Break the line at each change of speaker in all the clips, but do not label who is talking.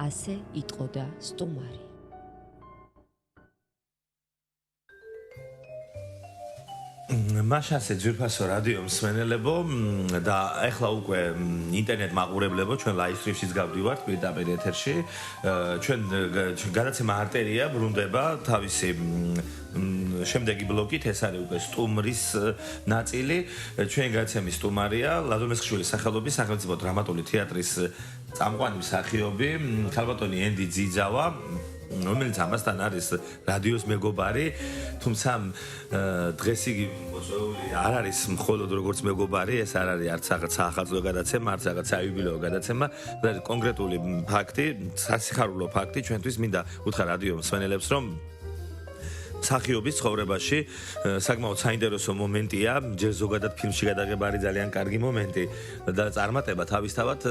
ასე იტყოდა სტუმარი.
მაშასე ძვირფასო რადიო მსმენელებო და ახლა უკვე ინტერნეტ მაყურებლებო ჩვენ ლაივ სტრიმშიც გავდივართ პირდაპირ ეთერში ჩვენ გადაცემა არტერია ბრუნდება თავისი შემდეგი ბლოკით ეს არის უკვე სტუმრის ნაწილი ჩვენი გადაცემის სტუმარია ლადო მესხიშვილის სახელობის სახელმწიფო დრამატული თეატრის წამყვანი მსახიობი ქალბატონი ენდი ძიძავა რომელიც ამასთან არის რადიოს მეგობარი, თუმცა დღეს იგი არ არის მხოლოდ როგორც მეგობარი, ეს არ არის არც რაღაც საახალწლო გადაცემა, არც რაღაც საიუბილეო გადაცემა, ეს კონკრეტული ფაქტი, სასიხარულო ფაქტი ჩვენთვის მინდა უთხრა რადიო მსმენელებს, რომ მსახიობის ცხოვრებაში საკმაოდ საინტერესო მომენტია, ჯერ ზოგადად ფილმში გადაღება არის ძალიან კარგი მომენტი და წარმატება თავისთავად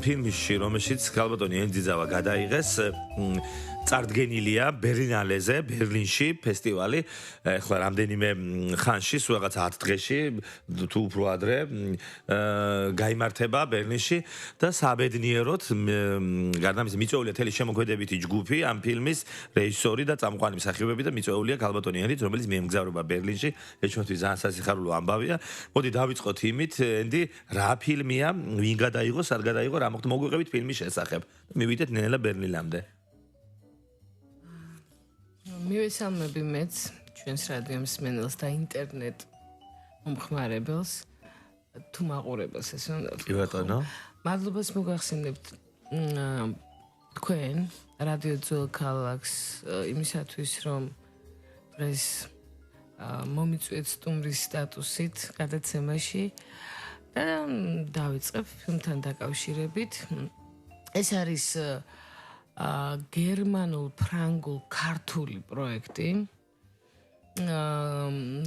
ფილმში, რომელშიც ქალბატონი ენძიძავა გადაიღეს წარდგენილია ბერლინალეზე, ბერლინში ფესტივალი, ახლა რამდენიმე ხანში, სულ რაღაც 10 დღეში, თუ უფრო ადრე, გაიმართება ბერლინში და საბედნიეროდ გარდა ამისა მიწვეულია თელი შემოქმედებითი ჯგუფი ამ ფილმის რეჟისორი და წამყვანი მსახიობები და მიწვეულია ქალბატონი ენდი, რომელიც მიემგზავრება ბერლინში, ეს ჩვენთვის ძალიან სასიხარულო ამბავია. მოდი დავიწყოთ იმით, ენდი, რა ფილმია, ვინ გადაიღო, სად გადაიღო, რა მოხდა, მოგვიყვებით ფილმის შესახებ. მივიდეთ ნელა ბერლინამდე.
მივესალმები მეც ჩვენს რადიო მსმენელს და ინტერნეტ მომხმარებელს თუ მაყურებელს ეს უნდა
კი ბატონო
მადლობას მოგახსენებთ თქვენ რადიო ძველ ქალაქს იმისათვის რომ დღეს მომიწვიეთ სტუმრის სტატუსით გადაცემაში და დავიწყებ ფილმთან დაკავშირებით ეს არის გერმანულ-ფრანგულ ქართული პროექტი.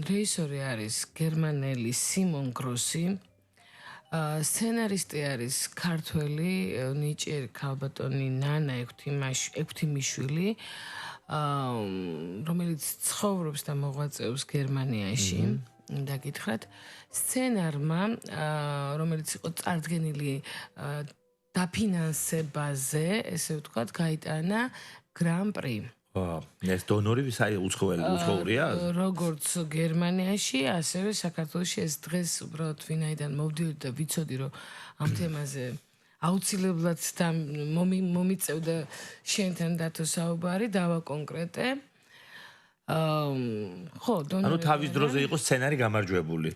რეჟისორი არის გერმანელი სიმონ გროსი. სცენარისტი არის ქართველი ნიჭიერი ქალბატონი ნანა ექვთიმიშვილი, რომელიც ცხოვრობს და მოღვაწეობს გერმანიაში. დაგითხრათ, სცენარმა, რომელიც იყო წარდგენილი დაფინანსებაზე, ესე ვთქვათ, გაიტანა გრან-პრი.
ეს დონორი ვისაი უცხოურია?
როგორც გერმანიაში, ასევე საქართველოში ეს დღეს უბრალოდ ვინაიდან მოვდიოდი და ვიცოდი, რომ ამ თემაზე აუცილებლად მომიწევდა შენთან დათო საუბარი, დავაკონკრეტე. ხო, დონორი.
ანუ თავის დროზე იყო სცენარი გამარჯვებული.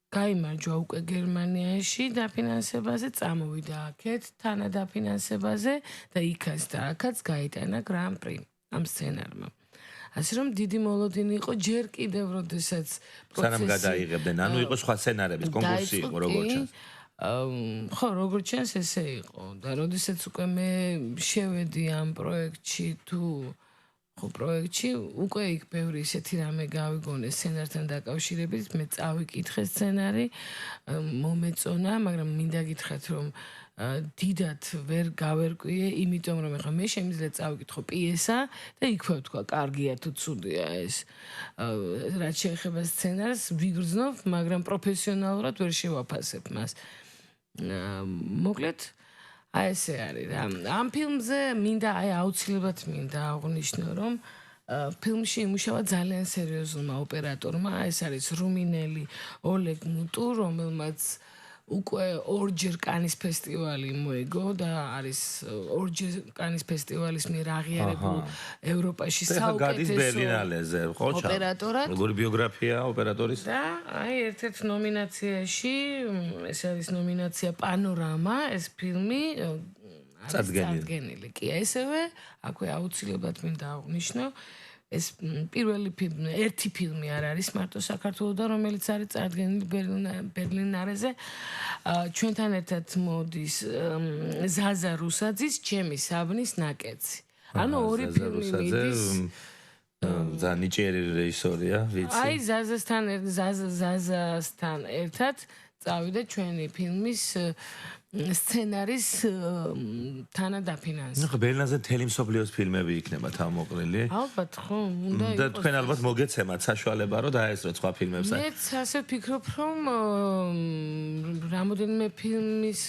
გაიმარჯვა უკვე გერმანიაში დაფინანსებაზე, წამოვიდა აქეთ თანადაფინანსებაზე და იქაც და აქაც გაიტანა გრან-პრი ამ სცენარმა. ასე რომ დიდი მოლოდინი იყო ჯერ კიდევ როდესაც
სანამ გადაიღებდნენ, ანუ იყო სხვა სცენარების კონკურსი იყო როგორც ჩანს.
ხო, როგორც ჩანს ესე იყო და როდესაც უკვე მე შევედი ამ პროექტში თუ პროექტში უკვე იქ ბევრი ისეთი რამე გავიგონე სცენართან დაკავშირებით, მე წავიკითხე სცენარი, მომეწონა, მაგრამ მინდა გითხრათ, რომ დიდად ვერ გავერკვიე, იმიტომ რომ ახლა მე შემიძლია წავიკითხო პიესა და იქვე ვთქვა, კარგია თუ ცუდია ეს. რაც შეეხება სცენარს, ვიგრძნობ, მაგრამ პროფესიონალურად ვერ შევაფასებ მას. მოკლედ აი ესე არის რა. ამ ფილმზე მინდა აუცილებლად მინდა აღვნიშნო, რომ ფილმში იმუშავა ძალიან სერიოზულმა ოპერატორმა, ეს არის რუმინელი ოლეგ მუტუ, რომელმაც უკვე ორჯერ კანის ფესტივალი მოიგო და არის ორჯერ კანის ფესტივალის მიერ აღიარებულ ევროპაში
საუკეთესო
ოპერატორად.
როგორი ბიოგრაფია ოპერატორის?
და აი ერთ-ერთ ნომინაციაში, ეს არის ნომინაცია პანორამა, ეს ფილმი წარდგენილი. კი, ესევე აქვე აუცილებლად მინდა აღვნიშნო, ეს პირველი ფილმი, ერთი ფილმი არ არის მარტო საქართველოსთან, რომელიც არის წარდგენილი ბერლინალეზე. ჩვენთან ერთად მოდის ზაზა რუსაძის ჩემი საბნის ნაკეცი. ანუ ორი ფილმი მიდის.
და ნიჭიერი რეჟისორია, ვიცი.
აი ზაზასთან ერთად წავიდა ჩვენი ფილმის სცენარის თანადაფინანსება.
ნახე ბერლინზე მთელი მსოფლიოს ფილმები იქნება თავმოყრილი.
ალბათ ხო, უნდა
და
იყოს.
თქვენ ალბათ მოგეცემათ საშუალება რომ დაესწროთ სხვა ფილმებს.
მეც ასე ვფიქრობ, რომ რამოდენიმე ფილმის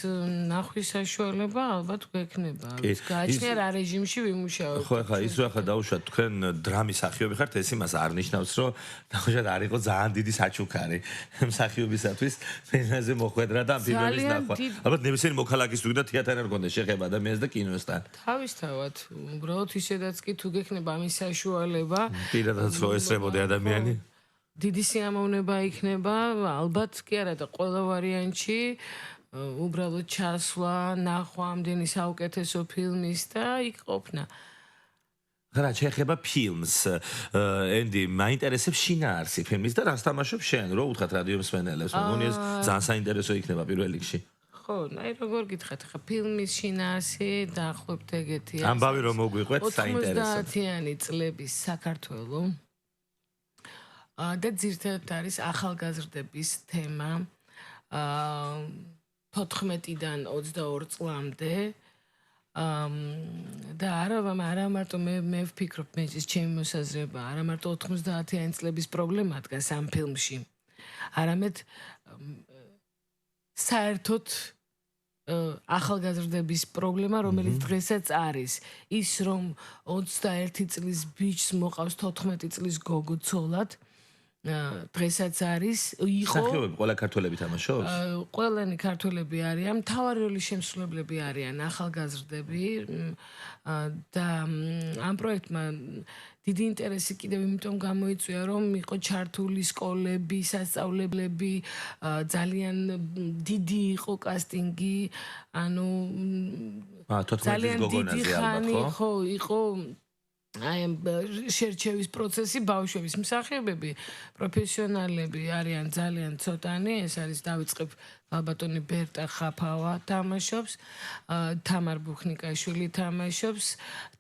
ნახვის საშუალება ალბათ გვექნება. გააჩნია რა რეჟიმში ვიმუშაოთ.
ხო, ხა ის რა ხა დაუშვათ თქვენ დრამის მსახიობი ხართ, ეს იმას არ ნიშნავს, რომ დაუშვათ არ იყო ძალიან დიდი საჩუქარი მსახიობისათვის ბერლინზე მოხვედრა და ფილმების ნახვა. ალბათ ნებისმიერი მოქალაქის თუნდაც თეატრ არ გქონდეს შეხება ადამიანს და კინოსთან.
თავისთავად, უბრალოდ ისედაც კი თუ გექნება ამის საშუალება,
პირადად რო ესწრებოდი ადამიანი.
დიდი სიამოვნება იქნება, ალბათ კი არა და ყველა ვარიანტში უბრალოდ ჩასვლა, ნახვა ამდენი საუკეთესო ფილმის და იქ ყოფნა.
რა შეეხება ფილმს, ენდი, მაინტერესებს შინაარსი ფილმის და რას თამაშობ შენ, რო უთხრათ რადიო მსმენელებს, მგონი ეს ძალიან საინტერესო იქნება პირველ რიგში.
ხო, აი როგორ გითხრათ, ხა ფილმის შინაარსი დაახლოებით ეგეთია.
ამბავი რომ მოგვიყვეთ საინტერესო.
90-იანი წლების საქართველო. და ძირითადად არის ახალგაზრდების თემა. 14-დან 22 წლამდე. და არა მარტო მე ვფიქრობ, მე ის ჩემი მოსაზრება, არა მარტო 90-იანი წლების პრობლემა დგას ამ ფილმში. არამედ საერთოდ ახალგაზრდების პრობლემა, რომელიც დღესაც არის, ის რომ 21 წლის ბიჭს მოყავს 14 წლის გოგო ცოლად, დღესაც არის, იყო
მსახიობები ყველა ქართველები თამაშობს?
ყველანი ქართველები არიან, მთავარი როლის შემსრულებლები არიან ახალგაზრდები და ამ პროექტმა დიდი ინტერესი კიდევ იმიტომ გამოიწვია, რომ იყო ჩართული სკოლები, სასწავლებლები, ძალიან დიდი იყო კასტინგი, ანუ
ძალიან დიდი ხანი
ხო, იყო აი შერჩევის პროცესი ბავშვების მსახიობები პროფესიონალები არიან ძალიან ცოტანი ეს არის დავიწყებ ბატონი ბერტა ხაფავა თამაშობს თამარ ბუხნიკაშვილი თამაშობს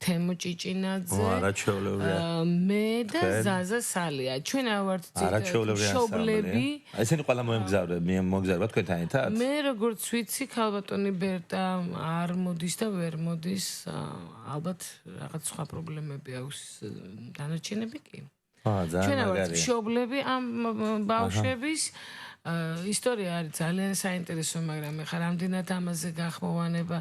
თემო ჭიჭინაძე მე და ზაზა სალია ჩვენ ავართ მშობლები
ესენი ყველა მოემგზავრება თქვენთან ერთად
მე როგორც ვიცი ქალბატონი ბერტა არ მოდის და ვერ მოდის ალბათ რაღაც სხვა პრობლემები აქვს დანარჩენები კი ჩვენ ავართ მშობლები ამ ბავშვების ისტორია არის ძალიან საინტერესო, მაგრამ ეხლა რამდენად ამაზე გახმოვანება.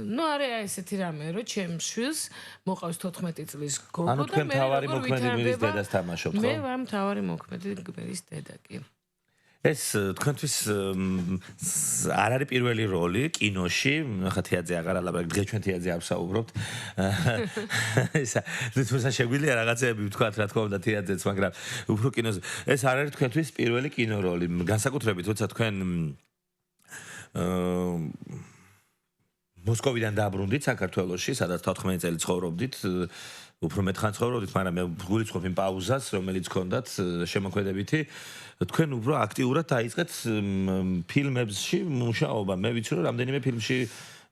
ნუ არის ესეთი რამე, რომ ჩემს შვილს მოყავს 14 წლის გოგო და მე
თავარი მოქმედი გმირის დედას თამაშობ, ხო?
მე ვარ თავარი მოქმედი გმირის დედა კი.
ეს თქვენთვის არ არის პირველი როლი კინოში, ხა თეატრზე აღარ ალაპარაკ, დღეს ჩვენ თეატრზე არ ვსაუბრობთ. ისა თუმცა შეგვიძლია რაღაცები ვთქვათ, რა თქმა უნდა თეატრზეც, მაგრამ უფრო კინოზე. ეს არ არის თქვენთვის პირველი კინო როლი. განსაკუთრებით, როცა თქვენ მოსკოვიდან დაბრუნდით საქართველოში, სადაც 14 წელი ცხოვრობდით. უფრო მეტხან ცხოვრობდით, მაგრამ მე ვგულისხმობ იმ პაუზას, რომელიც გქონდათ შემოქმედებითი. თქვენ უფრო აქტიურად დაიწყეთ ფილმებში მუშაობა. მე ვიცი, რომ რამდენიმე ფილმში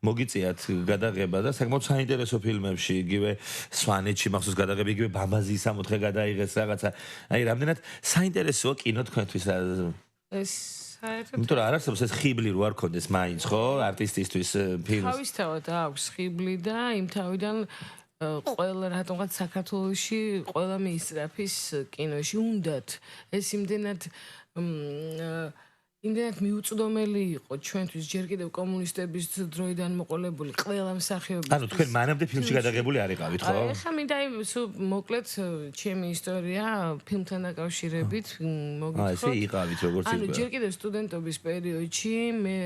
მოგიწიათ გადაღება და საკმაოდ საინტერესო ფილმებში, იგივე სვანეთში მახსოვს გადაღება, იგივე ბამბაზის 64 გადაიღეს რაღაცა. აი, რამდენად საინტერესოა კინო თქვენთვის.
ეს საერთოდ
იმიტომ რომ არ არსებობს ეს ხიბლი რო არ ქონდეს მაინც, ხო, არტისტისთვის ფილმს.
თავისთავად აქვს ხიბლი და იმ თავიდან ყველა რატომღაც საქართველოში ყველა მიისწრაფის კინოში უნდათ ეს იმდენად მიუწვდომელი იყო ჩვენთვის ჯერ კიდევ კომუნისტების დროიდან მოყოლებული ყველა მსახიობი.
ანუ თქვენ მანამდე ფილმში გადაღებული არ იყავით, ხო?
ეხლა მინდა მოკლედ ჩემი ისტორია ფილმთან დაკავშირებით მოგითხრათ.
ესე იყავით როგორც იყო.
ანუ ჯერ კიდევ სტუდენტობის პერიოდში მე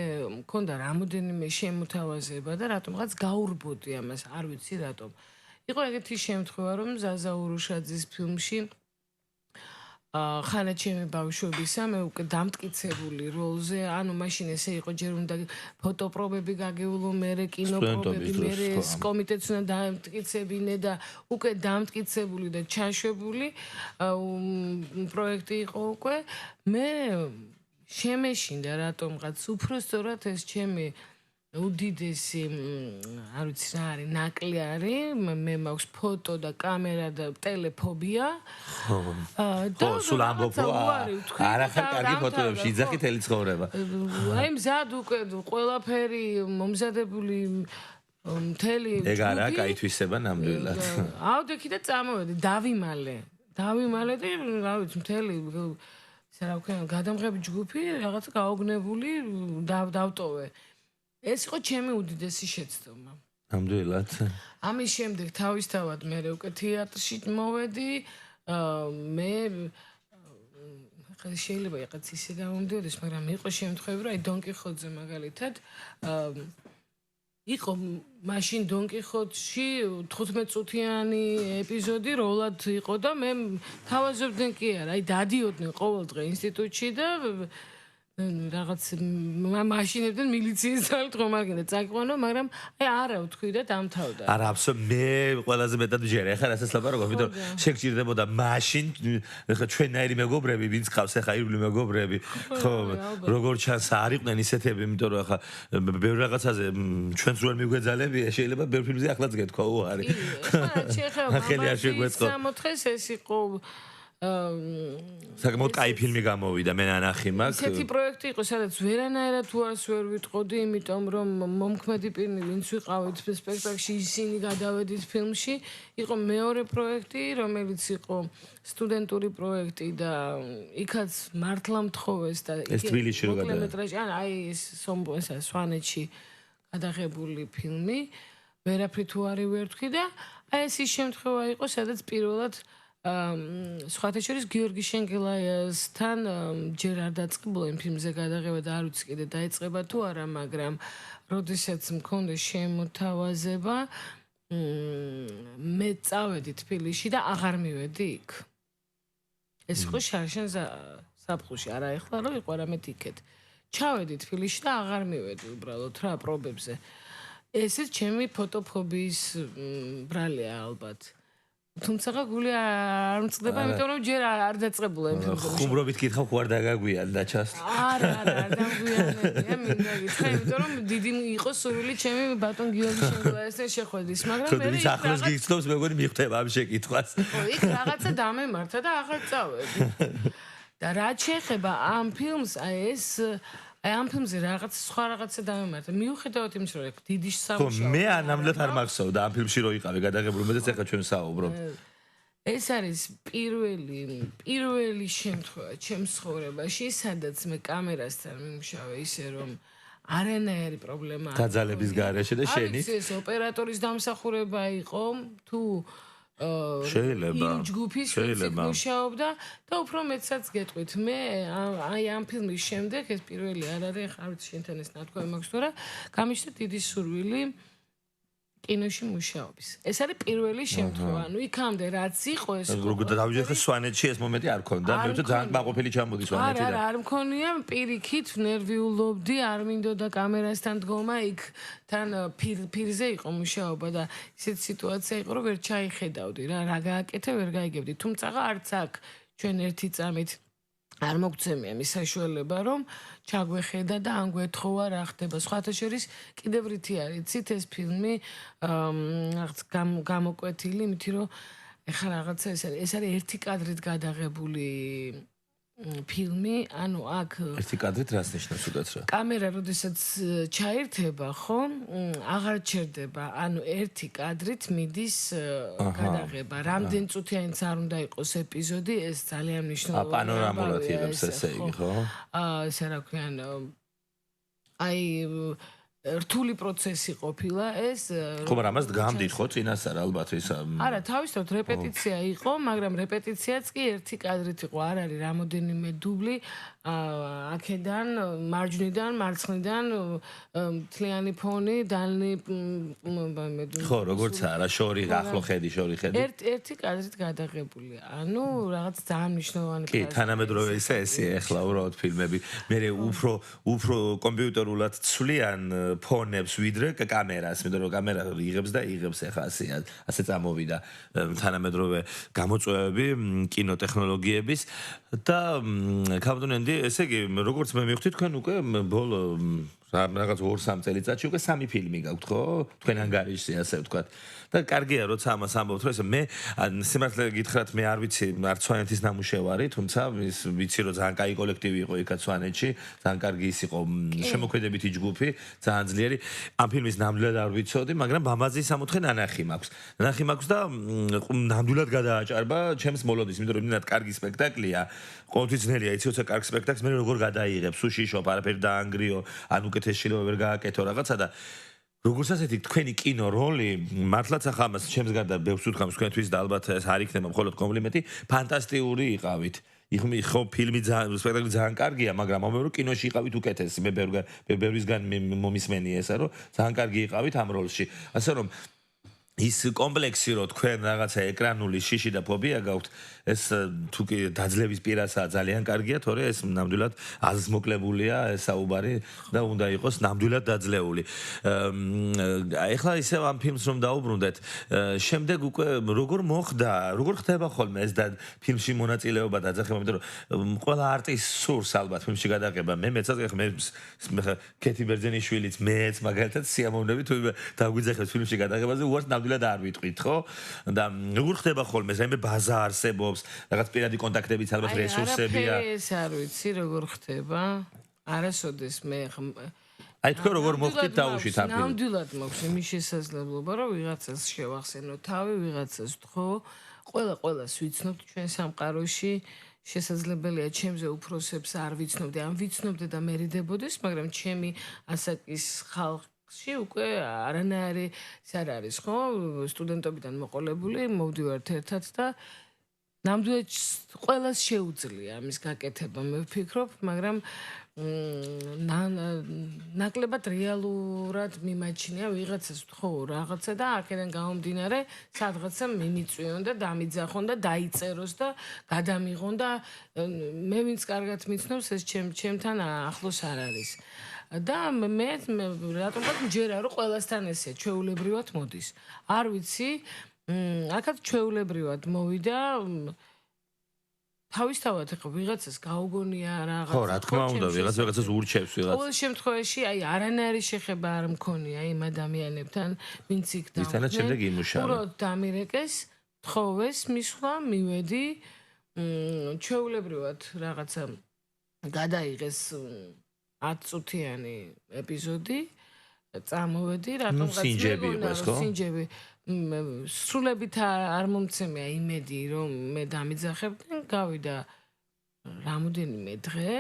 მქონდა რამოდენიმე შემოთავაზება და რატომღაც გაურბოდი ამას, არ ვიცი რატომ. იყო ეგეთი შემთხვევა, რომ ზაზა ურუშაძის ფილმში ხანა ჩემი ბავშვებისა მე უკვე დამტკიცებული როლზე, ანუ მაშინ ესე იყო ჯერ უნდა ფოტოპრობები გაგეულო, მერე კინოპრობები, მერე ეს კომიტეტს უნდა დამტკიცებინე და უკვე დამტკიცებული და ჩაშვებული პროექტი იყო უკვე. მე შემეშინდა რატომღაც უფრო სწორად ეს ჩემი უდიდესი არ ვიცი რა არის ნაკლი არის მე მაქვს ფოტო და კამერა და ტელეფობია
ხო სულ ამბობო არ ახარ კარგი ფოტოებში იძახით ელი ცხოვრება
აი მზად უკვე ყველაფერი მომზადებული მთელი
ეგ არა კაითვისება ნამდვილად
ავდექი და წამოვედი დავიმალე და რა ვიცი მთელი ისე რა ვქნა გადამღები ჯგუფი რაღაც გაოგნებული დავტოვე ეს იყო ჩემი უდიდესი შეცდომა.
ნამდვილად.
ამის შემდეგ თავისთავად მე უკვე თეატრში მოვედი. მე შეიძლება რაღაც ისე გამომდიოდეს, მაგრამ იყო შემთხვევები, რომ აი დონ კიხოტზე მაგალითად იყო მაშინ დონ კიხოტში 15 წუთიანი ეპიზოდი როლად იყო და მე თავაზობდნენ კი არა, აი დადიოდნენ ყოველ დღე ინსტიტუტში და რაღაც მაშინებდნენ მილიციის ძალით ხომ აგინდა წაიყვანო მაგრამ აი არა ვთქვი და დამთავრდა
არა აბსოლუტურად მე ყველაზე მეტად ჯერე ხა რასაც ლაპარაკობ იმიტომ შეგჭირდებოდა მაშინ ხა ჩვენაირი მეგობრები ვინც ყავს ხა ირგვლივ მეგობრები ხო როგორ ჩანს არ იყვნენ ისეთები იმიტომ რომ ხა ბევრ რაღაცაზე ჩვენც რო არ მიგვეძალებია შეიძლება ბევრ ფილმზე ახლაც გეთქვა უარი
ხელი არ შეგვეწყო 64-ის ეს იყო
საკმაოდ კაი ფილმი გამოვიდა მე ნანახი მაქვს
ესეთი პროექტი იყო სადაც ვერანაირად უარს ვერ ვიტყოდი იმიტომ რომ მომქმედი პირი ვინც ვიყავით სპექტაკლში ისინი გადავედით ფილმში იყო მეორე პროექტი რომელიც იყო სტუდენტური პროექტი და იქაც მართლა მთხოვეს და
ეს თბილისში რო
გადავედით აი ეს სვანეთში გადაღებული ფილმი ვერაფრით უარი ვერ ვთქვი და აი ეს ის შემთხვევა იყო სადაც პირველად სხვათა შორის გიორგი შენგელაიასთან ჯერ არ დაწყებულა იმ ფილმზე გადაღება და არ ვიცი კიდე დაიწყება თუ არა, მაგრამ როდესაც მქონდა შემოთავაზება მე წავედი თბილისში და აღარ მივედი იქ. ეს იყო შარშან საფხუში, არა ეხლა რომ იყო არამედ იქეთ. ჩავედი თბილისში და აღარ მივედი უბრალოდ რა პრობებზე. ესეც ჩემი ფოტოფობიის ბრალია ალბათ. თუმცა გული არ მწყდება, იმიტომ რომ ჯერ არ დაწყებულა იმ ფილმზე.
ხუმრობით კითხავ ხო არ დაგაგვიან და ჩას.
არა, არ დაგვიანებია, მინდა გითხრა, იმიტომ რომ დიდი იყო სურვილი ჩემი ბატონ გიორგი შენგელაიასთან შეხვედრის, მაგრამ მე
ის ახლოს გიგრძნობს, მეგონი მიხვდება ამ შეკითხვას.
ხო, იქ რაღაცა დამემართა და აღარ წავედი. და რაც შეეხება ამ ფილმს, აი ეს აი ამ ფილმზე რაღაც სხვა რაღაცა დამემართა. მიუხედავად იმის რომ დიდი სამუშაო.
ხო, მე ანამდვილად არ მახსოვდა ამ ფილმში რო იყავი გადაღებული, მე და ეხლა ჩვენ საუბრობ.
ეს არის პირველი შემთხვევა ჩემს ცხოვრებაში, სადაც მე კამერასთან მიმუშავე ისე რომ არანაირი პრობლემა არ
დაძალების გარეშე და შენი.
ეს ოპერატორის დამსახურება იყო თუ
შეიძლება
ჯგუფის მუშაობდა და უფრო მეცაც გეტყვით მე აი ამ ფილმის შემდეგ ეს პირველი არ არის ხარ ვიცი შენთან ეს ნათქვამი მაქვს თუ რა გამიშთა დიდი სურვილი კინოში მუშაობის ეს არის პირველი შემთხვევა ანუ იქამდე რაც იყო ეს
როგორ დავიჯერე სვანეთში ეს მომენტი არ ქონდა მე ვთქვი ძალიან მაყოფილი ჩამოდის სვანეთიდან
არ მქონია პირიქით ნერვიულობდი არ მინდოდა კამერასთან დგომა იქ თან პირზე იყო მუშაობა და ისეთ სიტუაცია იყო რომ ვერ ჩაიხედავდი რა გააკეთე ვერ გაიგებდი თუმცა არც აქ ჩვენ ერთი წამით არ მოგცემია მის საშუალება რომ ჩაგვეხედა და ან გვეთხოვა რა ხდება სხვათა შორის კიდევ რითი არის იცით ეს ფილმი რაღაც გამოკვეთილი იმით რომ ეხლა რაღაცა ეს არის ერთი კადრით გადაღებული ფილმი ანუ აქ
ერთი კადრით რას ნიშნავს უკაცრა
კამერა როდესაც ჩაერთება ხო აღარ ჩერდება ანუ ერთი კადრით მიდის გადაღება რამდენ წუთიანიც არ უნდა იყოს ეპიზოდი ეს ძალიან მნიშვნელოვანია
პანორამულად იღებს ესე იგი ხო
ესე რა ქვიან აი რთული პროცესი ყოფილა ეს
ხო მაგრამ ამას გამდით ხო წინასწარ ალბათ ის
არა თავისთავად რეპეტიცია იყო მაგრამ რეპეტიციაც კი ერთი კადრით იყო არ არის რამოდენიმე დუბლი აქედან მარჯვნიდან მარცხნიდან მთლიანი ფონი დალნი
ხო როგორც არა შორი ახლო ხედი შორი ხედი
ერთი კადრით გადაღებული ანუ რაღაც ძალიან მნიშვნელოვანი
კი თანამედროვე ესე ეხლა უბრალოდ ფილმები მე უფრო კომპიუტერულად ცვლიან ფონებს ვიდრე კამერას, იმიტომ რომ კამერა იღებს და იღებს ახლა ასე წამოვიდა თანამედროვე გამოწვევები კინოტექნოლოგიების და კაპიტანენდი, ესე იგი, როგორც მე მივხვდი თქვენ უკვე ბოლო რაღაც 2-3 წელიწადში უკვე 3 ფილმი გაქვთ, ხო? თქვენ ანგარიშზე ასე ვთქვათ. და კარგია, როცა ამას ამბობთ, რომ ესე მე სიმართლე გითხრათ, მე არ ვიცი, არც სვანეთის ნამუშევარი, თუმცა ვიცი, რომ ძალიან კაი კოლექტივი იყო იქაც სვანეთში, ძალიან კარგი ის იყო შემოქმედებითი ჯგუფი, ძალიან ძლიერი. ამ ფილმის ნამდვილად არ ვიცოდი, მაგრამ ბამბაზის სამოთხე ნანახი მაქვს. ნანახი მაქვს და ნამდვილად გადააჭარბა ჩემს მოლოდის, იმიტომ რომ იმდენად კარგი სპექტაკლია. ყოველთვის ძნელია, იცი, როცა კარგი სპექტაკლს მე როგორ გადაიღებ, სუშიშობ, არაფერი დაანგრიო, ან უკეთეს შეიძლება ვერ გააკეთო რაღაცა და როგორც ასეთი თქვენი კინო როლი, მართლაც ახლა ამას ჩემს გარდა ბევრს ვთქვამს თქვენთვის და ალბათ ეს არ იქნება მხოლოდ კომპლიმენტი, ფანტასტიკური იყავით. ხო ფილმი სპექტაკლი ძალიან კარგია, მაგრამ ამბობ რომ კინოში იყავით უკეთესი. მე ბევრისგან მომისმენი ესა, რომ ძალიან კარგი იყავით ამ როლში. ასე რომ ის კომპლექსი რო თქვენ რაღაცა ეკრანული შიში და ფობია გაქვთ, ეს თუ კი დაძლევის პირასაა ძალიან კარგია, თორე ეს ნამდვილად აზმოკლებულია ეს საუბარი და უნდა იყოს ნამდვილად დაძლეული. ეხლა ისევ ამ ფილმს რომ დაუბრუნდეთ, შემდეგ უკვე როგორ მოხდა, როგორ ხდება ხოლმე ეს და ფილმში მონაწილეობა და ძახება, იმიტომ რომ ყველა არტისტს სურს ალბათ ფილმში გადაღება. მეც კეთი ბერძენიშვილიც მეც მაგალითად სიამოვნებით თუ დაგვიძახეთ ფილმში გადაღებაზე, უარს ნამდვილად არ ვიტყვით, ხო? და როგორ ხდება ხოლმე, რაიმე ბაზა არსებობს, რაღაც პირადი კონტაქტებიც ალბათ რესურსებია.
არაფერი ეს არ ვიცი, როგორ ხდება. არასოდეს მე
აი თქვენ როგორ მოხდით დაუშვით ამ ფილმს?
ნამდვილად მაქვს იმის შესაძლებლობა, რომ ვიღაცას შევახსენო თავი, ვიღაცას ვთხოვ. ყველას ვიცნობთ ჩვენ სამყაროში. შესაძლებელია ჩემზე უფროსებს არ ვიცნობდი, ან ვიცნობდი და მერიდებოდეს, მაგრამ ჩემი ასაკის ხალხში უკვე არანაირი ის არ არის, ხო? სტუდენტობიდან მოყოლებული, მოვდივართ ერთად და ნამდვილად ყველას შეუძლია ამის გაკეთება, მე ვფიქრობ, მაგრამ ნაკლებად რეალურად მიმაჩნია ვიღაცას ვთხოვ რაღაცა და აქედან გამომდინარე სადღაცა მიმიწვიონ და დამიძახონ და დაიწეროს და გადამიღონ და მე ვინც კარგად მიცნობს ეს ჩემთან ახლოს არ არის. და მე რატომღაც მჯერა რომ ყველასთან ესე ჩვეულებრივად მოდის. არ ვიცი, აქაც ჩვეულებრივად მოვიდა თავისთავად ხო ვიღაცას გაუგონია რაღაცა.
ხო, რა თქმა უნდა, ვიღაცას ურჩევს ვიღაც.
ყოველ შემთხვევაში აი არანაირი შეხება არ მქონია იმ ადამიანებთან, ვინც იქ და
ისთანაც შემდეგ იმუშავე.
უბრალოდ დამირეკეს, თხოვეს, მისვლა, მივედი, ჩვეულებრივად რაღაცა გადაიღეს 10 წუთიანი ეპიზოდი, წამოვედი, რატომღაც სინჯები სრულებით არ მომცემია იმედი, რომ მე დამიძახებდნენ, გავიდა რამოდენიმე დღე,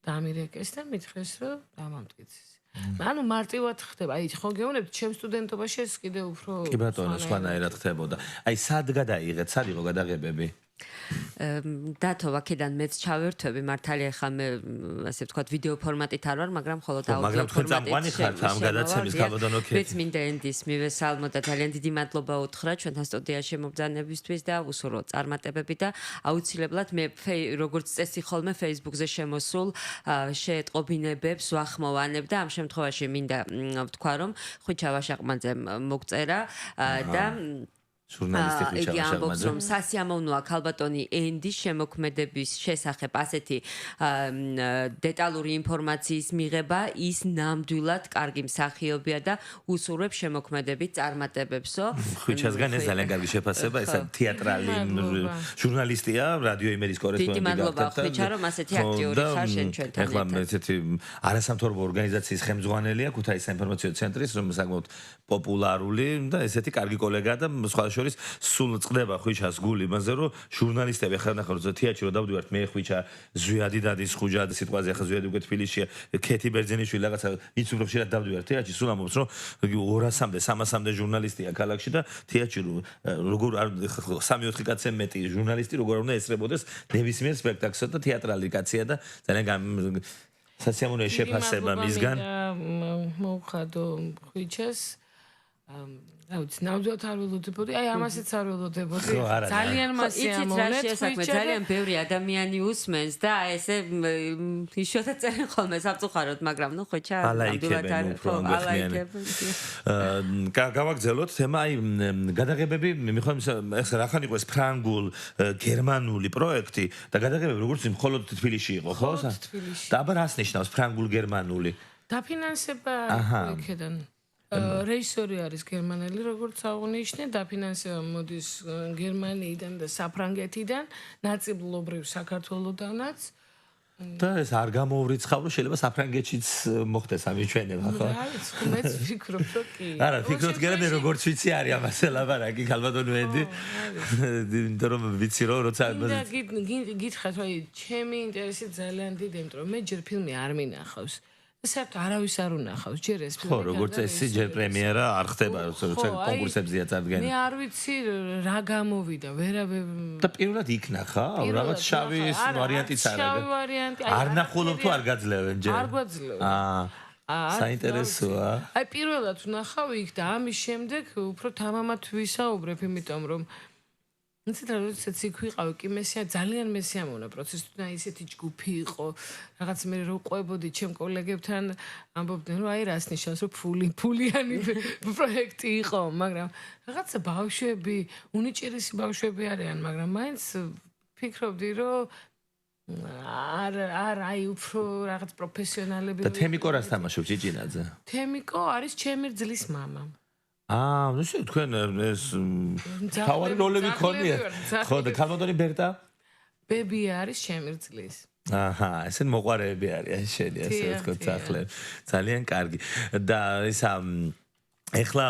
დამირეკეს და მითხრეს, რომ დამამტკიცეს. ანუ მარტივად ხდება, აი ხო გეუბნებთ, ჩემ სტუდენტობაში ეს კიდევ უფრო
კი ბატონო, სხვანაირად ხდებოდა. აი სად გადაიღეთ, სად იყო გადაღებები?
დათო აქედან მეც ჩავერთვები მართალია ხა მე ასე ვთქვათ ვიდეო ფორმატით არ ვარ, მაგრამ მხოლოდ აუდიო ფორმატით
ხარ ამ გადაცემის გამოდანო კეთილი.
მეც მინდა ენდის მივესალმო და ძალიან დიდი მადლობა უთხრა ჩვენთან სტუდიაში მომბრძანებისთვის და უსურო წარმატებები და აუცილებლად მე როგორც წესი ხოლმე Facebook-ზე შემოსულ შეეტყობინებებს ვახმოვანებ და ამ შემთხვევაში მინდა ვთქვა რომ ხვიჩა ვაშაყმაძემ მოგწერა და
ჟურნალისტი ხვიჩა
ვაშაყმაძე
ვაშაყმაძე
რომ სასიამოვნოა ქალბატონი ენდის შემოქმედების შესახებ ასეთი დეტალური ინფორმაციის მიღება, ის ნამდვილად კარგი მსახიობია და უსურვებს შემოქმედებით წარმატებებსო.
ხვიჩასგან ეს ძალიან კარგი შეფასება, ისა თეატრალი ჟურნალისტია, რადიო იმერის კორესპონდენტი.
დიდი მადლობა ხვიჩა რომ ასეთი აქტიური ხარ შენ ჩვენთან
ერთად. ეხლა ესეთი არასამთავრობო ორგანიზაციის ხელმძღვანელია ქუთაისის საინფორმაციო ცენტრის, რომ საკმაოდ პოპულარული და ესეთი კარგი კოლეგა და სხვა სულ წდება ხვიჩას გული იმაზე რომ ჟურნალისტები ახლა ნახავთ რომ თეატრში რომ დავდივართ მე ხვიჩა ზვიადი დადის ხუჯად სიტყვაზე ახლა ზვიადი უკვე თბილისშია კეთი ბერძენიშვილი რაღაცა ვინც უფრო ხშირად დავდივართ თეატრში სულ ამბობს რომ 200-მდე 300-მდე ჟურნალისტია ქალაქში და თეატრში როგორ 3-4 კაცზე მეტი ჟურნალისტი როგორ უნდა ესწრებოდეს ნებისმიერ სპექტაკლსა და თეატრალი კაცია და ძალიან სასიამოვნოა შეფასება მისგან
მოვხადო ხვიჩას ნამდვილად არ ველოდებოდი, აი ამასაც არ ველოდებოდი. ძალიან მასიამოვნეთ,
ძალიან ბევრი ადამიანი უსმენს და ესე ისოთა წერენ ხოლმე საფწუხაროდ, მაგრამ ნუ ხვიჩა
ნამდვილად არ ალაიქებენ. გავაგზავნოთ თემა, აი გადაღებები, მიხოთი ეს რახან იყო ეს ფრანგულ გერმანული პროექტი და გადაღებები როგორც მხოლოდ თბილისში იყო, ხო?
თბილისში.
და აბა რას ნიშნავს ფრანგულ გერმანული?
დაფინანსება იქედან რეჟისორი არის გერმანელი, როგორც აღნიშნე, დაფინანსება მოდის გერმანიიდან და საფრანგეთიდან, ნაწილობრივ საქართველოდანაც.
და ეს არ გამოვრიცხავ, რომ შეიძლება საფრანგეთშიც მოხდეს ამის ჩვენება, ხო?
რა ვიცი, მეც ვფიქრობ, რომ კი.
არა, ფიქრობთ გერა მე როგორც ვიცი არის ამაზე ლაპარაკი, ალბათ ვედი. იმიტომ რომ ვიცი რომ როცა
გითხრათ, რომ ჩემი ინტერესი ძალიან დიდი, იმიტომ რომ მე ჯერ ფილმი არ მინახავს. საერთოდ არავის არ უნახავს, ჯერ ეს ფილმი.
ხო, როგორც წესი, ჯერ პრემიერა არ ხდება, როცა კონკურსებზეა წარდგენა.
მე არ ვიცი რა გამოვიდა, ვერავე
და პირველად იქნახა, რაღაც შავი ვარიანტიც არა.
შავი ვარიანტი.
არ ნახულობ თუ არ გაძლევენ ჯერ.
არ გვაძლევენ.
საინტერესოა.
აი პირველად ვნახავ იქ და ამის შემდეგ უფრო თამამად ვისაუბრებ, იმიტომ რომ იცით რა, როდესაც იქ ვიყავი, კი მესია ძალიან მესიამოვნა პროცესი, და ისეთი ჯგუფი იყო, რაღაც მე რო ყვებოდი ჩემ კოლეგებთან, ამბობდნენ, რომ აი რას ნიშნავს, რომ ფულიანი პროექტი იყო, მაგრამ რაღაცა ბავშვები, უნიჭერესი ბავშვები არიან, მაგრამ მაინც ფიქრობდი, რომ აი უფრო რაღაც პროფესიონალები.
და თემიკო რას თამაშობს ჭიჭინაძე?
თემიკო არის ჩემი რძლის მამა.
ნუ შე თქვენ ეს თავარი როლები ქონია. ხო და ქალბატონი ბერტა?
ბები არის ჩემი რძლის.
აჰა, ესენ მოყარეები არიან შენი, ასე ვთქვათ, სახლე. ძალიან კარგი. და ისა ეხლა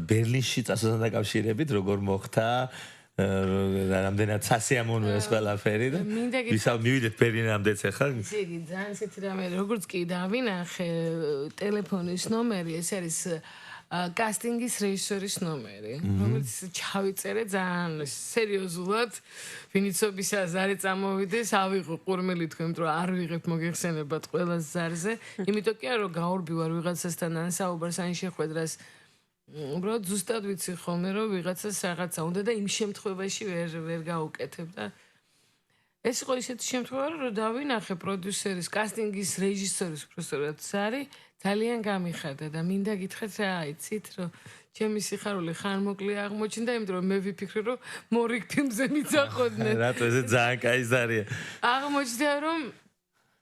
ბერლინში წასვლასთან დაკავშირებით როგორ მოხდა? რამდენად სასიამოვნოა ეს ყველაფერი და ვისა მივიდეთ ბერლინამდეც ახლა.
ისე იგი ძალიან ისეთი რამე, როგორც კი დავინახე ტელეფონის ნომერი, ეს არის კასტინგის რეჟისორის ნომერი, რომელიც ჩავიწერე ძალიან სერიოზულად, ვინიცობის ზარი წამოვიდეს, ავიღო ყურმელი თქვენ, რომ არ ვიღებ მოგეხსენებათ ყველა ზარზე, იმიტომ კი არა რომ გაურბივარ ვიღაცასთან ან საუბარს ან შეხვედრას, უბრალოდ ზუსტად ვიცი ხოლმე რომ ვიღაცას რაღაცა უნდა და იმ შემთხვევაში ვერ გაუკეთებ და ეს იყო ისეთი შემთხვევა, რომ დავინახე პროდიუსერის, კასტინგის რეჟისორის უბრალოდ ზარი ძალიან გამიხარდა და მინდა გითხრათ რა იცით რომ ჩემი სიხარული ხანმოკლე აღმოჩნდა, იმიტომ რომ მე ვიფიქრე რომ მორიგ ფილმზე მიცაყოდნენ.
რატო ესე ძალიან კაი ზარია.
აღმოჩნდა რომ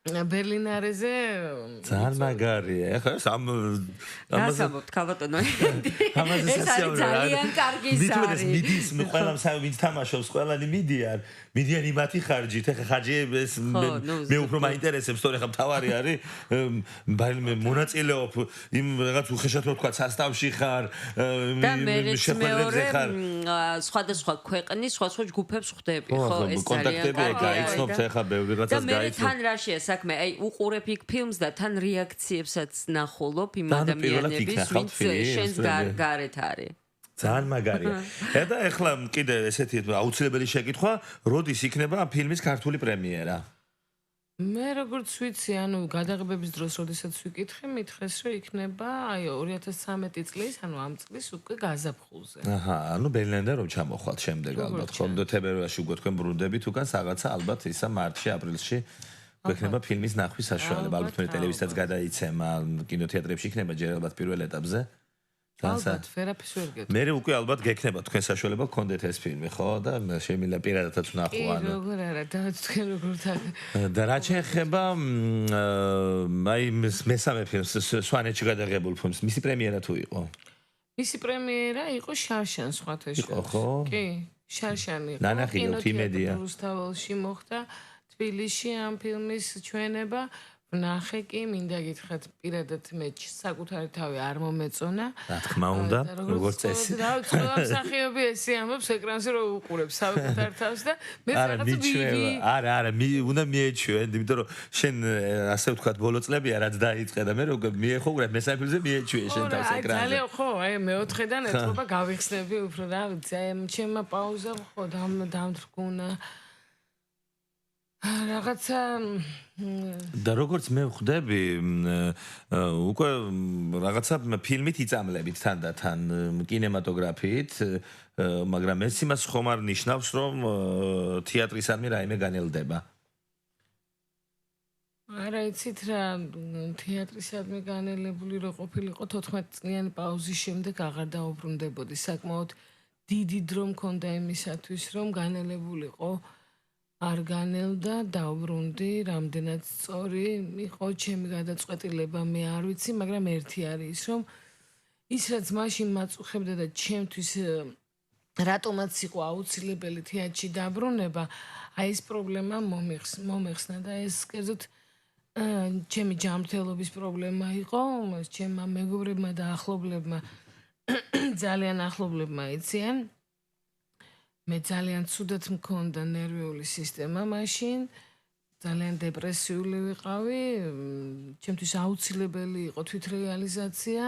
ბერლინარეზე
ძალიან მაგარია. ეხლა
ამაზე ამბობთ ქალბატონო.
ამაზე
ძალიან კარგი ზარი.
მიდის ყველამ ვინც თამაშობს, ყველანი მიდიან იმათი ხარჯით. ეხლა ხარჯიებს მე უფრო მაინტერესებს, თორე ხა მთავარი არის მე მონაწილეობ იმ რაღაც უხეშად რო თქვა სასტავში ხარ,
შეხვედრებზე ხარ. სხვადასხვა ქვეყნის სხვა ჯგუფებს ხვდები, ხო, ეს ძალიან
კონტაქტები გაიცნობთ, ეხლა ბევრი რაღაცას გაიცნობ.
და თან რაშია საქმე, აი უყურებ იქ ფილმს და თან რეაქციებსაც ნახულობ იმ ადამიანების, ვინც შენს გარეთ არის.
ძალიან მაგარია. და ეხლა კიდე ესეთი აუცილებელი შეკითხვა, როდის იქნება ფილმის ქართული პრემიერა?
მე როგორც ვიცი, ანუ გადაღებების დროს, როდესაც ვიკითხე, მითხრეს, რომ იქნება აი 2013 წლის, ანუ ამ წლის უკვე გაზაფხულზე.
აჰა, ანუ ბერლინამდე რომ ჩამოხვალთ შემდეგ ალბათ. ხომ თებერვალში უკვე თქვენ ბრუნდებით, უკან რაღაცა ალბათ ისა მარტში, აპრილში გვექნება ფილმის ნახვის საშუალება. ალბათ მე ტელევიზიასაც გადაიცემა, კინოთეატრებში იქნება ჯერ ალბათ პირველ ეტაპზე.
ალბათ, ვერაფერს ვერ გეტყვი.
მე უკვე ალბათ გექნება თქვენ საშუალება გქონდეთ ეს ფილმი, ხო? და შემიძლია პირადადაც ვნახო ანუ.
კი, როგორ არა, და თქვენ როგორ
და რა შეეხება აი მესამე ფილმს, სვანეთში გადაღებულ ფილმს, მისი პრემიერა თუ იყო?
მისი პრემიერა იყო შარშან სხვათა შორის.
იყო, ხო?
კი, შარშანი იყო.
ნანახილებთ იმედია.
რუსთაველში მოხდა თბილისში ამ ფილმის ჩვენება. ვნახე კი, მინდა გითხრათ, პირადად მე საკუთარი თავი არ მომეწონა.
რა თქმა უნდა, როგორც წესი.
რა ვიცი, ყველა მსახიობი ესე ამბობს ეკრანზე რომ უყურებს საკუთარ თავს და მე რაღაცა ვიგი.
არა, უნდა მიეჩვენ, იმიტომ რომ შენ ასე ვთქვათ, ბოლო წლებია რაც დაიწყე და მე რო მიეხო უყურებ მესამე ფილმზე მიეჩვიე შენ თავს ეკრანზე.
ძალიან ხო, აი მეოთხედან ეთქობა გავიხსნები უფრო რა ვიცი, აი ჩემმა პაუზა ხო დამთრგუნა. რაღაცა
და როგორც მე ვხვდები უკვე რაღაცა ფილმით იწამლებით თანდათან კინემატოგრაფიით, მაგრამ ეს იმას ხომ არ ნიშნავს, რომ თეატრისადმი რაიმე განელდება.
არა იცით რა, თეატრისადმი განელებული რო ყოფილიყო 14 წლიანი პაუზის შემდეგ აღარ დაუბრუნდებოდი. საკმაოდ დიდი დრო მქონდა იმისათვის, რომ განელებულიყო არ განელდა, დავბრუნდი, რამდენად სწორი იყო ჩემი გადაწყვეტილება, მე არ ვიცი, მაგრამ ერთი არის, რომ ის რაც მაშინ მაწუხებდა და ჩემთვის რატომაც იყო აუცილებელი თეატრში დაბრუნება, აი ეს პრობლემა მომეხსნა და ეს კერძოდ ჩემი ჯანმრთელობის პრობლემა იყო, ჩემმა მეგობრებმა და ახლობლებმა ძალიან ახლობლებმა იციან. მე ძალიან ცუდად მქონდა ნერვიული სისტემა მაშინ, ძალიან დეპრესიული ვიყავი, ჩემთვის აუცილებელი იყო თვითრეალიზაცია,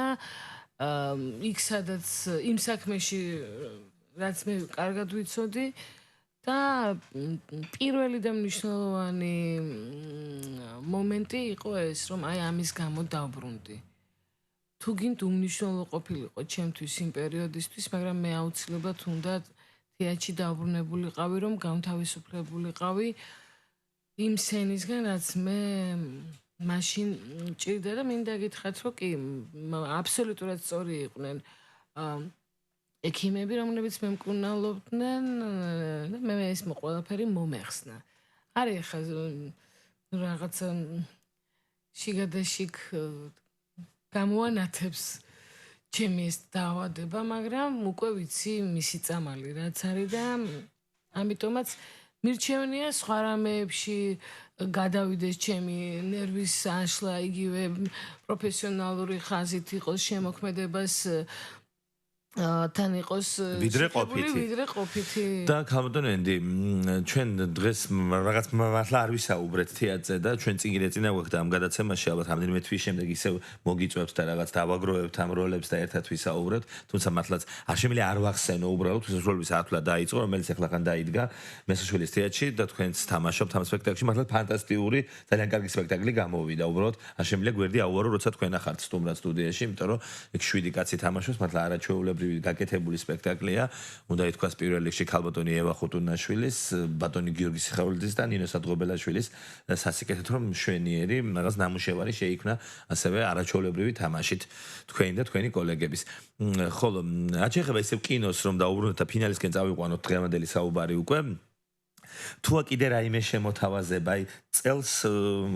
იქ სადაც იმ საქმეში რაც მე კარგად ვიცოდი და პირველი და მნიშვნელოვანი მომენტი იყო ეს, რომ აი ამის გამო დავბრუნდი. თუ გინდ უმნიშვნელო ყოფილიყო ჩემთვის იმ პერიოდისთვის, მაგრამ მე აუცილებლად უნდა თეატრში დავბრუნებულიყავი, რომ გამთავისუფლებულიყავი იმ სცენისგან, რაც მე მაშინ ჭირდა და მინდა გითხრათ, რომ კი, აბსოლუტურად სწორი იყვნენ ექიმები, რომლებიც მე მკურნალობდნენ და მე ეს ყველაფერი მომეხსნა. არის ხა რაღაცა შიგადაშიგ გამოანათებს ჩემი ეს დაავადება, მაგრამ უკვე ვიცი მისი წამალი რაც არის და ამიტომაც მირჩევნია სხვა რამეებში გადავიდეს ჩემი ნერვის ანშლა, იგივე პროფესიონალური ხაზით იყოს შემოქმედებას თან იყოს
ვიდრე ყოფითი და ქალბატონენდი ჩვენ დღეს რაღაც მართლა არ ვისაუბრეთ თეატრზე და ჩვენ წინგირეწინა გვაქვს ამ გადაცემაში ალბათ რამდენიმე თვის შემდეგ ისევ მოგიწევთ და რაღაც დავაგროვებთ ამ როლებს და ერთად ვისაუბრებთ თუმცა მართლაც არ შემიძლია არ ვახსენო უბრალოდ როლების ათვლა დაიწყო რომელიც ახლა დაიდგა მესაშვილის თეატრში და თქვენც თამაშობთ ამ სპექტაკლში მართლა ფანტასტიკური ძალიან კარგი სპექტაკლი გამოვიდა უბრალოდ არ შემიძლია გვერდი აუარო როცა თქვენ ახართ სტუმრად სტუდიაში იმიტომ რომ იქ 7 კაცი თამაშობს მართლა არაჩვეულებრივი გაკეთებული სპექტაკლია. უნდა ითქვას პირველ რიგში ქალბატონი ევა ხუტუნაშვილის, ბატონი გიორგი სიხარულიძის და ნინო სადღობელაშვილის სასიკეთეთ რომ მშვენიერი რაღაც ნამუშევარი შეიქმნა ასევე არაჩვეულებრივი თამაშით თქვენი და თქვენი კოლეგების. ხოლო აჩეხება ისევ კინოს რომ დაუბრუნდეთ და ფინალისკენ წავიყვანოთ დღევანდელი საუბარი უკვე. თუ კიდე რაიმე შემოთავაზება, აი წელს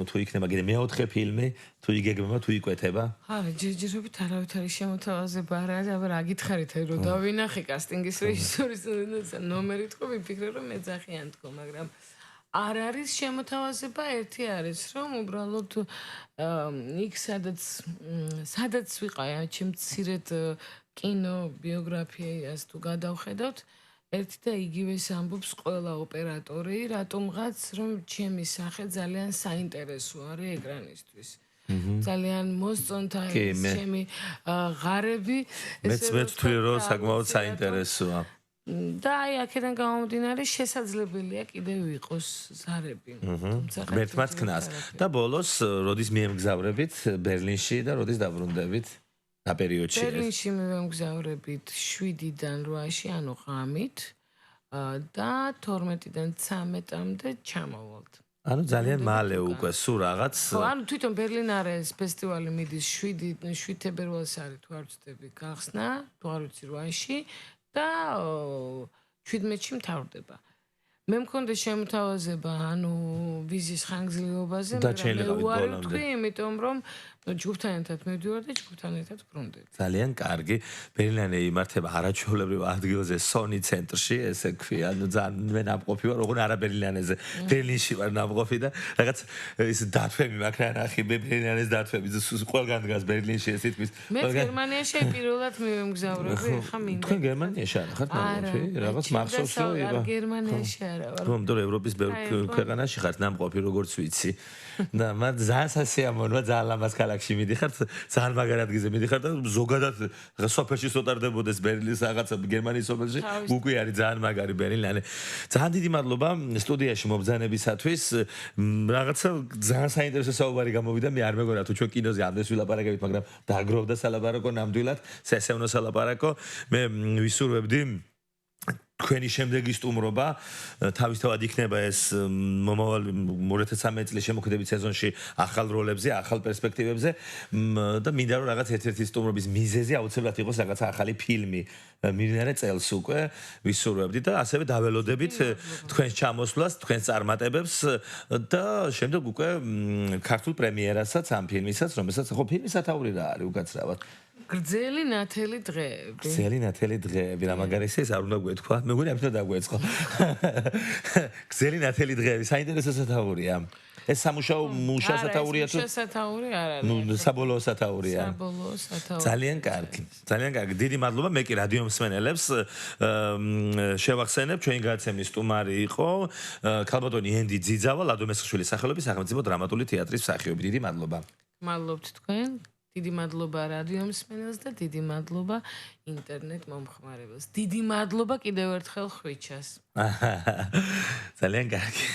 თუ იქნება კიდე მეოთხე ფილმი, თუ იგეგმება, თუ იკვეთება?
არა, ჯერჯერობით არავითარი შემოთავაზება არ არის, აბა რა გითხარით, რომ დავინახე კასტინგის რეჟისორის ნომერი თქო, ვიფიქრე რომ მეძახიან თქო, მაგრამ არ არის შემოთავაზება, ერთი არის, რომ უბრალოდ იქ სადაც ვიყავი, ჩემ მცირედ კინო ბიოგრაფიას თუ გადავხედავთ ერთი და იგივეს ამბობს ყველა ოპერატორი, რატომღაც რომ ჩემი სახე ძალიან საინტერესო არის ეკრანისთვის. ძალიან მოსწონთ ჩემი ღარები,
მეც ვთვლი რომ საკმაოდ საინტერესოა.
და აი აქედან გამომდინარე შესაძლებელია კიდევ იყოს ზარები.
მერტმაც ქნას. და ბოლოს როდის მიემგზავრებით ბერლინში და როდის დაბრუნდებით? და პერიოდში
ბერლინში მივემგზავრებით 7-დან 8-ში, ანუ ღამით და 12-დან 13-მდე ჩამოვალთ.
ანუ ძალიან მალე უკვე სულ რაღაც.
ხო, ანუ თვითონ ბერლინარეს ფესტივალი მიდის 7 თებერვალს არის თუ არ ვცდები გახსნა, თუ არ ვიცი 8-ში და 17-ში მთავრდება. მე მქონდა შემოთავაზება, ანუ ვიზის ხანგრძლივობაზე, მაგრამ უარი ვთქვი, იმიტომ რომ ჯგუფთან ერთად მივდივარ და ჯგუფთან ერთად ბრუნდები.
ძალიან კარგი. ბერლინე იმართება არაჩვეულებრივ ადგილზე, სონი ცენტრში, ესე ქვია, ანუ ძალიან მე ნამყოფი ვარ, ოღონდ არა ბერლინეზე. ბერლინში ვარ ნამყოფი და რაღაც ის დათვები მაქვს რა ნახი, ბერლინეს დათვები, ყველგან დგას ბერლინში ეს თითქმის.
მე გერმანიაში პირველად მივემგზავრები, ხა მინდა.
თქვენ გერმანიაში არ ხართ ნამყოფი? რაღაც მახსოვს რომ
არა, გერმანიაში არა ვარ.
რომ ევროპის ბევრ ქვეყანაში ხართ ნამყოფი, როგორც ვიცი. და მათ ძალიან სასიამოვნოა, ძალიან ლამაზ ქალაქში მიდიხართ, ძალიან მაგარ ადგილზე მიდიხართ და ზოგადად სოფელში სოტარდებოდეს ბერლინის რაღაცა გერმანიის სოფელში, უკვე არის ძალიან მაგარი ბერლინე. ძალიან დიდი მადლობა სტუდიაში მობრძანებისათვის. რაღაცა ძალიან საინტერესო საუბარი გამოვიდა, მე არ მეგონა თუ ჩვენ კინოზე ამდენს ვილაპარაკებით, მაგრამ დააგროვდა სალაპარაკო ნამდვილად, სასევნო სალაპარაკო. მე ვისურვებდი თქვენი შემდეგი სტუმრობა თავისთავად იქნება ეს მომავალ 2013 წლის შემოქმედებით სეზონში ახალ როლებზე, ახალ პერსპექტივებზე და მინდა რომ რაღაც ერთ-ერთი სტუმრობის მიზეზი აუცილებლად იყოს რაღაც ახალი ფილმი მივინარე წელს უკვე ვისურვებდით და ასევე დაველოდებით თქვენს ჩამოსვლას, თქვენს წარმატებებს და შემდეგ უკვე ქართულ პრემიერასაც ამ ფილმისაც, რომელსაც ხო ფილმის სათაური რა არის უკაცრავად.
გრძელი ნათელი დღეები.
გრძელი ნათელი დღეები, რა მაგარია ეს არ უნდა გვეთქვა. მეგონი ამიტომ დაგვეწყო. გრძელი ნათელი დღეები, საინტერესო სათაურია. ეს სამუშაო მუშა სათაურია თუ?
მუშა სათაური არ არის.
ნუ საბოლოო სათაურია.
საბოლოო სათაური.
ძალიან კარგი. ძალიან კარგი. დიდი მადლობა. მე კი რადიო მსმენელებს შევახსენებ, ჩვენი გადაცემის სტუმარი იყო ქალბატონი ენდი ძიძავა, ლადო მესხიშვილის სახელობის სახელმწიფო დრამატული თეატრის მსახიობი. დიდი მადლობა.
მადლობთ თქვენ. დიდი მადლობა რადიო მსმენელს და დიდი მადლობა ინტერნეტ მომხმარებელს. დიდი მადლობა კიდევ ერთხელ ხვიჩას.
ძალიან კარგი.